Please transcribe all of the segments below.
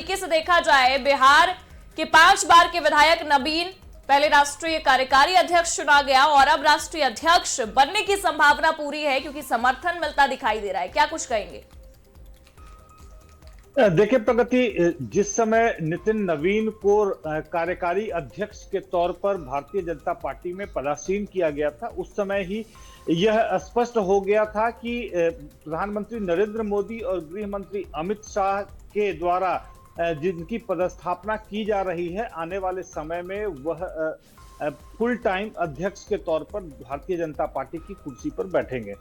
तरीके से देखा जाए, बिहार के 5 बार के विधायक नवीन पहले राष्ट्रीय कार्यकारी अध्यक्ष चुना गया और अब राष्ट्रीय अध्यक्ष बनने की संभावना पूरी है क्योंकि समर्थन मिलता दिखाई दे रहा है। क्या कुछ कहेंगे? देखिए प्रगति, जिस समय नितिन नवीन को कार्यकारी अध्यक्ष के तौर पर भारतीय जनता पार्टी में पदासीन किया गया था, उस समय ही यह स्पष्ट हो गया था कि प्रधानमंत्री नरेंद्र मोदी और गृह मंत्री अमित शाह के द्वारा जिनकी पदस्थापना की जा रही है, आने वाले समय में वह फुल टाइम अध्यक्ष के तौर पर भारतीय जनता पार्टी की कुर्सी पर बैठेंगे।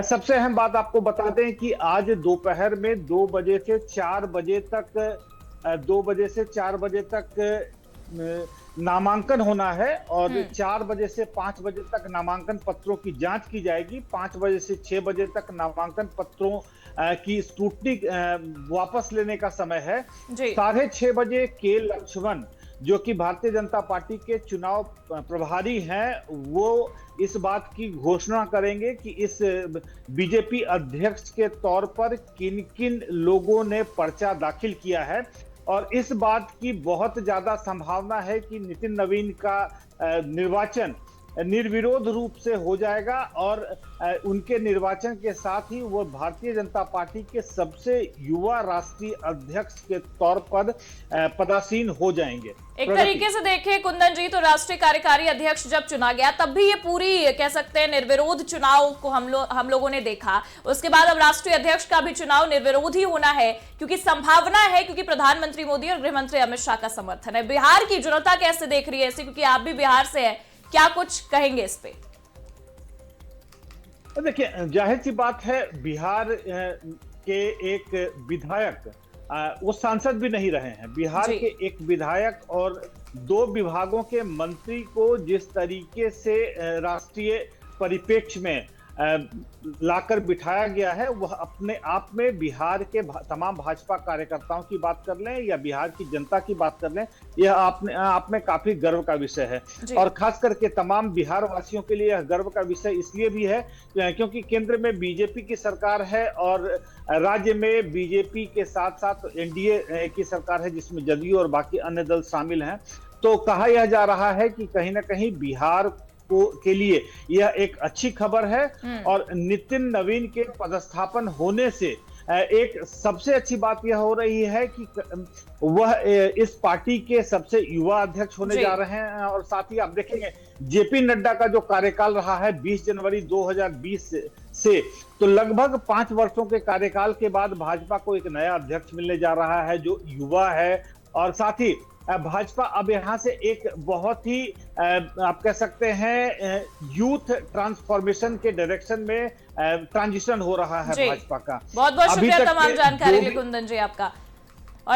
सबसे अहम बात आपको बता दें कि आज दोपहर में 2 बजे से 4 बजे तक नामांकन होना है और 4 बजे से 5 बजे तक नामांकन पत्रों की जांच की जाएगी। 5 बजे से 6 बजे तक नामांकन पत्रों की स्क्रूटनी वापस लेने का समय है। 6:30 बजे के लक्ष्मण, जो कि भारतीय जनता पार्टी के चुनाव प्रभारी हैं, वो इस बात की घोषणा करेंगे कि इस बीजेपी अध्यक्ष के तौर पर किन किन लोगों ने पर्चा दाखिल किया है। और इस बात की बहुत ज्यादा संभावना है कि नितिन नवीन का निर्वाचन निर्विरोध रूप से हो जाएगा और उनके निर्वाचन के साथ ही वो भारतीय जनता पार्टी के सबसे युवा राष्ट्रीय अध्यक्ष के तौर पर पदासीन हो जाएंगे। एक तरीके से देखें कुंदन जी, तो राष्ट्रीय कार्यकारी अध्यक्ष जब चुना गया तब भी ये पूरी कह सकते हैं निर्विरोध चुनाव को हम लोगों ने देखा। उसके बाद अब राष्ट्रीय अध्यक्ष का भी चुनाव निर्विरोध ही होना है क्योंकि संभावना है, क्योंकि प्रधानमंत्री मोदी और गृह मंत्री अमित शाह का समर्थन है। बिहार की जनता कैसे देख रही है इसे, क्योंकि आप भी बिहार से है, क्या कुछ कहेंगे इस पे? देखिए, जाहिर सी बात है, बिहार के एक विधायक, वो सांसद भी नहीं रहे हैं, बिहार के एक विधायक और 2 विभागों के मंत्री को जिस तरीके से राष्ट्रीय परिप्रेक्ष्य में लाकर बिठाया गया है, वह अपने आप में बिहार के तमाम भाजपा कार्यकर्ताओं की बात कर लें या बिहार की जनता की बात कर लें, यह आप में काफी गर्व का विषय है। और खास करके तमाम बिहार वासियों के लिए यह गर्व का विषय इसलिए भी है क्योंकि केंद्र में बीजेपी की सरकार है और राज्य में बीजेपी के साथ साथ एनडीए की सरकार है, जिसमें जदयू और बाकी अन्य दल शामिल हैं। तो कहा यह जा रहा है कि कहीं ना कहीं बिहार के लिए यह एक अच्छी खबर है और नितिन नवीन के पदस्थापन होने से एक सबसे अच्छी बात यह हो रही है कि वह इस पार्टी के सबसे युवा अध्यक्ष होने जा रहे हैं। और साथ ही आप देखेंगे जेपी नड्डा का जो कार्यकाल रहा है 20 जनवरी 2020 से, तो लगभग 5 वर्षों के कार्यकाल के बाद भाजपा को एक नया अध्यक्ष मिलने जा रहा है जो युवा है। और साथ ही भाजपा अब यहां से एक बहुत ही आप कह सकते हैं यूथ ट्रांसफॉर्मेशन के डायरेक्शन में ट्रांजिशन हो रहा है भाजपा का। बहुत बहुत शुक्रिया तमाम जानकारी के लिए कुंदन जी आपका।